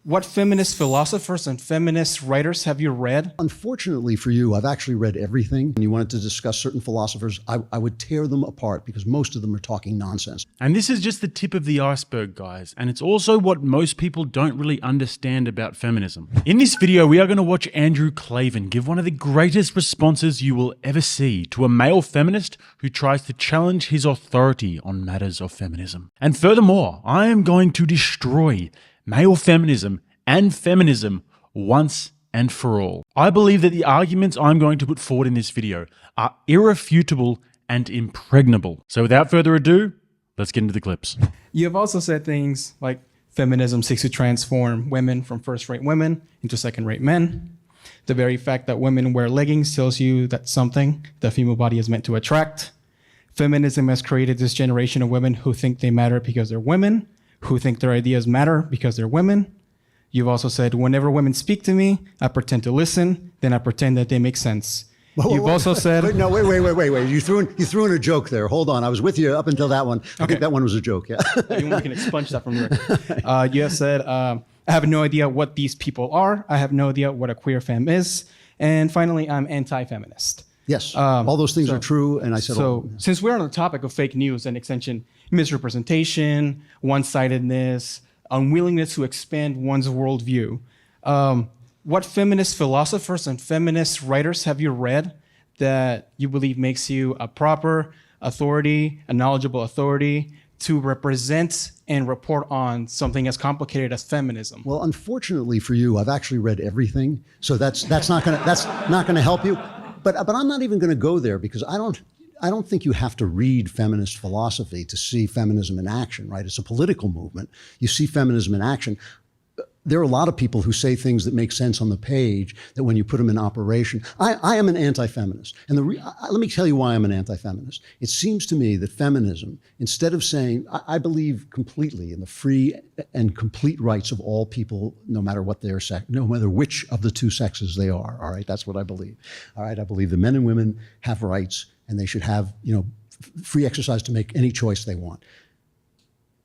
What feminist philosophers and feminist writers have you read? Unfortunately for you, I've actually read everything. And you wanted to discuss certain philosophers, I would tear them apart because most of them are talking nonsense. And this is just the tip of the iceberg, guys. And it's also what most people don't really understand about feminism. In this video, we are going to watch Andrew Clavin give one of the greatest responses you will ever see to a male feminist who tries to challenge his authority on matters of feminism. And furthermore, I am going to destroy male feminism and feminism once and for all. I believe that the arguments I'm going to put forward in this video are irrefutable and impregnable. So without further ado, let's get into the clips. You have also said things like feminism seeks to transform women from first-rate women into second-rate men. The very fact that women wear leggings tells you that's something the female body is meant to attract. Feminism has created this generation of women who think they matter because they're women, who think their ideas matter because they're women. You've also said, whenever women speak to me, I pretend to listen, then I pretend that they make sense. You've also said... Wait. You threw in a joke there. Hold on. I was with you up until that one. I think that one was a joke, yeah. We can expunge that from the record. You have said, I have no idea what these people are. I have no idea what a queer femme is. And finally, I'm anti-feminist. Yes, all those things are true, and I said all of them. Since we're on the topic of fake news and extension, misrepresentation, one-sidedness, unwillingness to expand one's worldview, what feminist philosophers and feminist writers have you read that you believe makes you a proper authority, a knowledgeable authority to represent and report on something as complicated as feminism? Well, unfortunately for you, I've actually read everything, so that's not gonna help you. But I'm not even going to go there because I don't think you have to read feminist philosophy to see feminism in action, right? It's a political movement. You see feminism in action. There are a lot of people who say things that make sense on the page that when you put them in operation, I am an anti-feminist. And let me tell you why I'm an anti-feminist. It seems to me that feminism, instead of saying, I believe completely in the free and complete rights of all people, no matter what their sex, no matter which of the two sexes they are, all right? That's what I believe. All right, I believe that men and women have rights and they should have, free exercise to make any choice they want.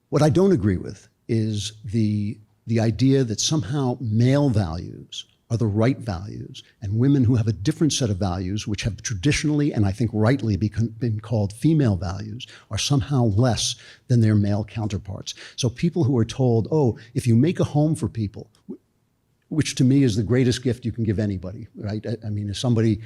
What I don't agree with is the idea that somehow male values are the right values and women who have a different set of values, which have traditionally and I think rightly been called female values, are somehow less than their male counterparts. So people who are told, oh, if you make a home for people, which to me is the greatest gift you can give anybody, right? I mean, as somebody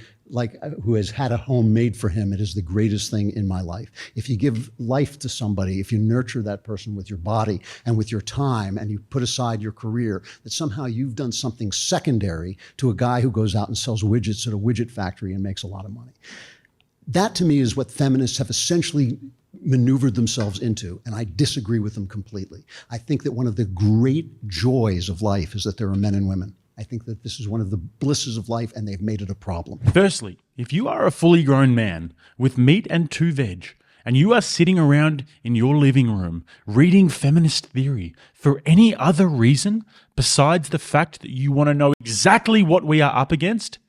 who has had a home made for him, it is the greatest thing in my life. If you give life to somebody, if you nurture that person with your body and with your time and you put aside your career, that somehow you've done something secondary to a guy who goes out and sells widgets at a widget factory and makes a lot of money. That to me is what feminists have essentially maneuvered themselves into, and I disagree with them completely. I think that one of the great joys of life is that there are men and women. I think that this is one of the blisses of life, and they've made it a problem. Firstly, if you are a fully grown man with meat and 2 veg, and you are sitting around in your living room reading feminist theory for any other reason besides the fact that you want to know exactly what we are up against,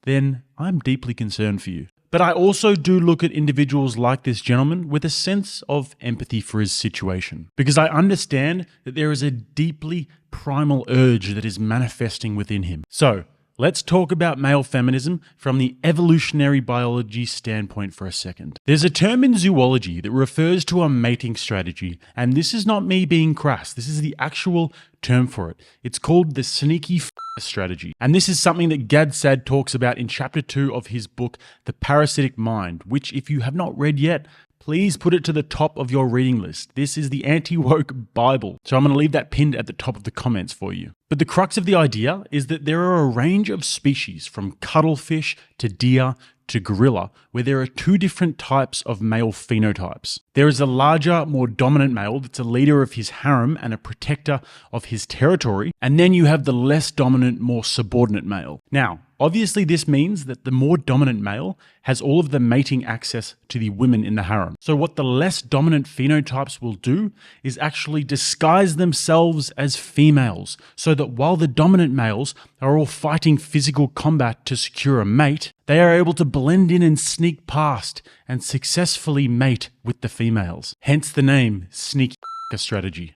then I'm deeply concerned for you. But I also do look at individuals like this gentleman with a sense of empathy for his situation, because I understand that there is a deeply primal urge that is manifesting within him. So let's talk about male feminism from the evolutionary biology standpoint for a second. There's a term in zoology that refers to a mating strategy, and this is not me being crass. This is the actual term for it. It's called the sneaky strategy. And this is something that Gad Saad talks about in chapter 2 of his book, The Parasitic Mind, which if you have not read yet, please put it to the top of your reading list. This is the anti-woke Bible. So I'm going to leave that pinned at the top of the comments for you. But the crux of the idea is that there are a range of species, from cuttlefish to deer to gorilla, where there are 2 different types of male phenotypes. There is a larger, more dominant male that's a leader of his harem and a protector of his territory, and then you have the less dominant, more subordinate male. Now, obviously this means that the more dominant male has all of the mating access to the women in the harem. So what the less dominant phenotypes will do is actually disguise themselves as females, so that while the dominant males are all fighting physical combat to secure a mate, they are able to blend in and sneak past and successfully mate with the females. Hence the name sneaky strategy.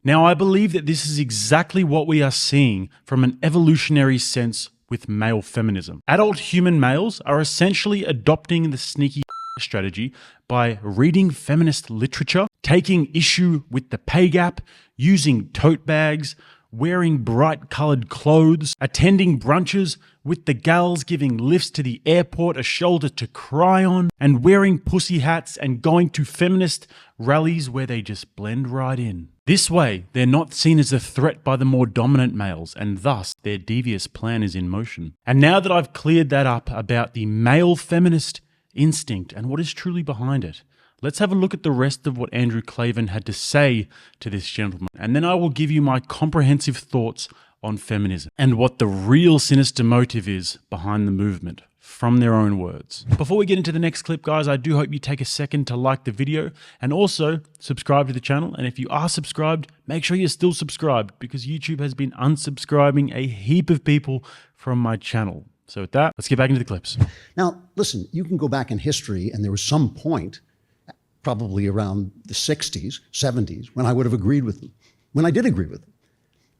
Now, I believe that this is exactly what we are seeing from an evolutionary sense with male feminism. Adult human males are essentially adopting the sneaky strategy by reading feminist literature, taking issue with the pay gap, using tote bags, wearing bright coloured clothes, attending brunches with the gals, giving lifts to the airport, a shoulder to cry on, and wearing pussy hats and going to feminist rallies where they just blend right in. This way, they're not seen as a threat by the more dominant males, and thus their devious plan is in motion. And now that I've cleared that up about the male feminist instinct and what is truly behind it, let's have a look at the rest of what Andrew Clavin had to say to this gentleman, and then I will give you my comprehensive thoughts on feminism and what the real sinister motive is behind the movement, from their own words. Before we get into the next clip, guys, I do hope you take a second to like the video and also subscribe to the channel. And if you are subscribed, make sure you're still subscribed, because YouTube has been unsubscribing a heap of people from my channel. So with that, let's get back into the clips. Now, listen, you can go back in history and there was some point, probably around the 60s, 70s, when I would have agreed with them, when I did agree with them.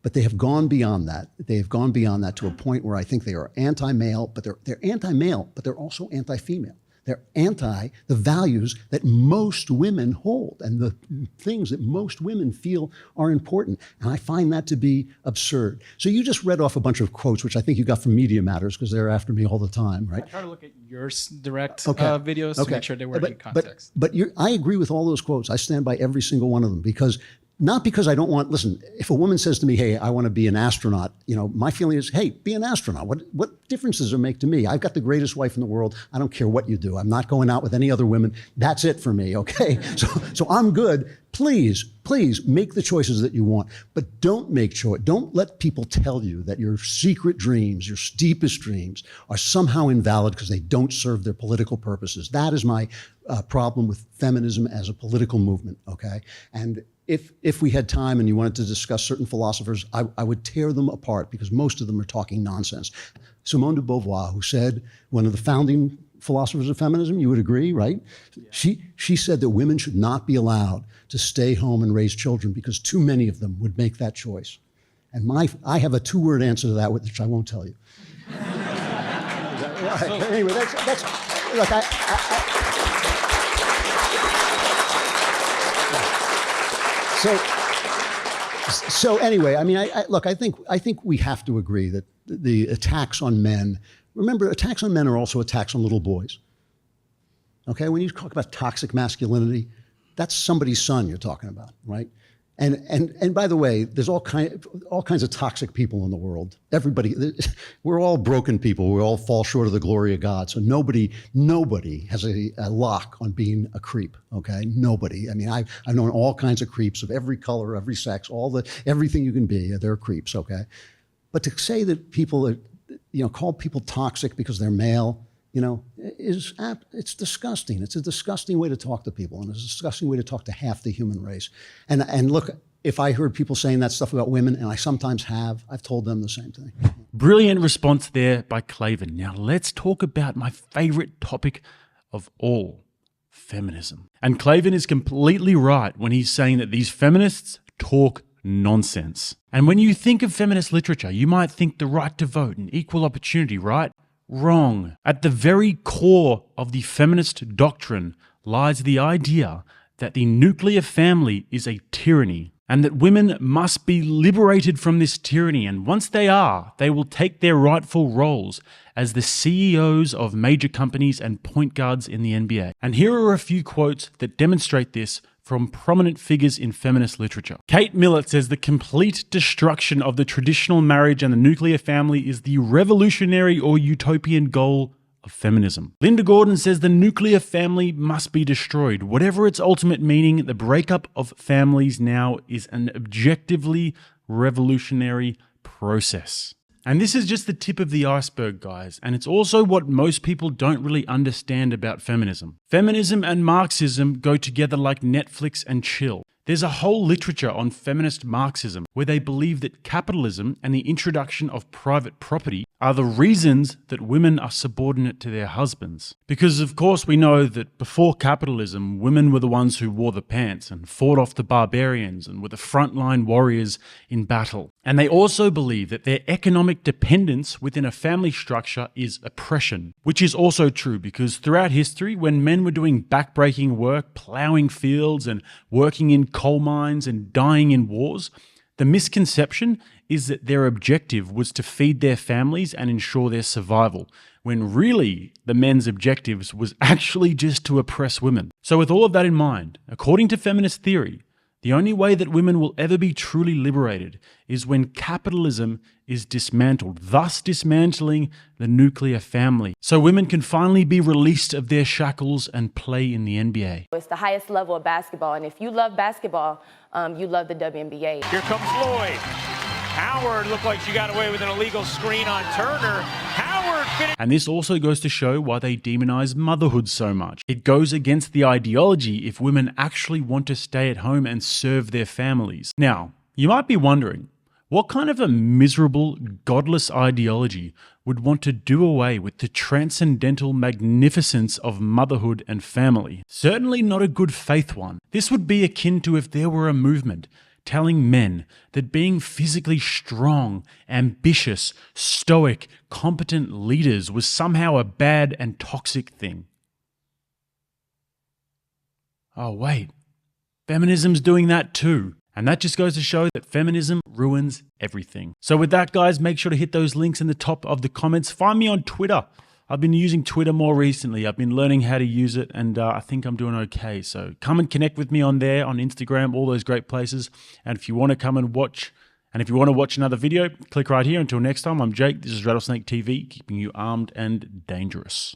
But they have gone beyond that. They have gone beyond that to a point where I think they are anti-male, but they're anti-male, but they're also anti-female. They're anti the values that most women hold and the things that most women feel are important. And I find that to be absurd. So you just read off a bunch of quotes, which I think you got from Media Matters, because they're after me all the time, right? I try to look at your direct videos to make sure they were in context. But I agree with all those quotes. I stand by every single one of them, because not because I don't want, listen, if a woman says to me, hey, I want to be an astronaut, you know, my feeling is, hey, be an astronaut. What difference does it make to me? I've got the greatest wife in the world. I don't care what you do. I'm not going out with any other women. That's it for me, okay? So I'm good. Please make the choices that you want, but don't let people tell you that your secret dreams, your deepest dreams are somehow invalid because they don't serve their political purposes. That is my problem with feminism as a political movement, okay? And if we had time and you wanted to discuss certain philosophers, I would tear them apart, because most of them are talking nonsense. Simone de Beauvoir, who said, one of the founding philosophers of feminism, you would agree, right? Yeah. She said that women should not be allowed to stay home and raise children because too many of them would make that choice. And I have a two-word answer to that, which I won't tell you. Right. Anyway, that's look, So anyway, I mean, I think we have to agree that the attacks on men, remember, attacks on men are also attacks on little boys. Okay, when you talk about toxic masculinity, that's somebody's son you're talking about, right? And by the way, there's all kinds of toxic people in the world. Everybody, we're all broken people. We all fall short of the glory of God. So nobody has a lock on being a creep. Okay, nobody. I mean, I've known all kinds of creeps of every color, every sex, everything you can be. They're creeps. Okay, but to say that people are, call people toxic because they're male, it's disgusting. It's a disgusting way to talk to people, and it's a disgusting way to talk to half the human race. And look, if I heard people saying that stuff about women, and I sometimes have, I've told them the same thing. Brilliant response there by Clavin. Now let's talk about my favorite topic of all, feminism. And Clavin is completely right when he's saying that these feminists talk nonsense. And when you think of feminist literature, you might think the right to vote and equal opportunity, right? Wrong. At the very core of the feminist doctrine lies the idea that the nuclear family is a tyranny, and that women must be liberated from this tyranny, and once they are, they will take their rightful roles as the CEOs of major companies and point guards in the NBA. And here are a few quotes that demonstrate this from prominent figures in feminist literature. Kate Millett says the complete destruction of the traditional marriage and the nuclear family is the revolutionary or utopian goal of feminism. Linda Gordon says the nuclear family must be destroyed. Whatever its ultimate meaning, the breakup of families now is an objectively revolutionary process. And this is just the tip of the iceberg, guys, and it's also what most people don't really understand about feminism. Feminism and Marxism go together like Netflix and chill. There's a whole literature on feminist Marxism where they believe that capitalism and the introduction of private property are the reasons that women are subordinate to their husbands. Because of course we know that before capitalism, women were the ones who wore the pants and fought off the barbarians and were the frontline warriors in battle. And they also believe that their economic dependence within a family structure is oppression, which is also true because throughout history, when men were doing backbreaking work, plowing fields and working in coal mines and dying in wars, the misconception is that their objective was to feed their families and ensure their survival, when really the men's objectives was actually just to oppress women. So with all of that in mind, according to feminist theory, the only way that women will ever be truly liberated is when capitalism is dismantled, thus dismantling the nuclear family. So women can finally be released of their shackles and play in the NBA. It's the highest level of basketball, and if you love basketball, you love the WNBA. Here comes Lloyd. Howard looked like she got away with an illegal screen on Turner. Howard finished. And this also goes to show why they demonize motherhood so much. It goes against the ideology if women actually want to stay at home and serve their families. Now, you might be wondering, what kind of a miserable, godless ideology would want to do away with the transcendental magnificence of motherhood and family? Certainly not a good faith one. This would be akin to if there were a movement telling men that being physically strong, ambitious, stoic, competent leaders was somehow a bad and toxic thing. Oh wait, feminism's doing that too. And that just goes to show that feminism ruins everything. So with that, guys, make sure to hit those links in the top of the comments. Find me on Twitter. I've been using Twitter more recently. I've been learning how to use it, and I think I'm doing okay. So come and connect with me on there, on Instagram, all those great places. And if you want to come and watch, and if you want to watch another video, click right here. Until next time, I'm Jake. This is Rattlesnake TV, keeping you armed and dangerous.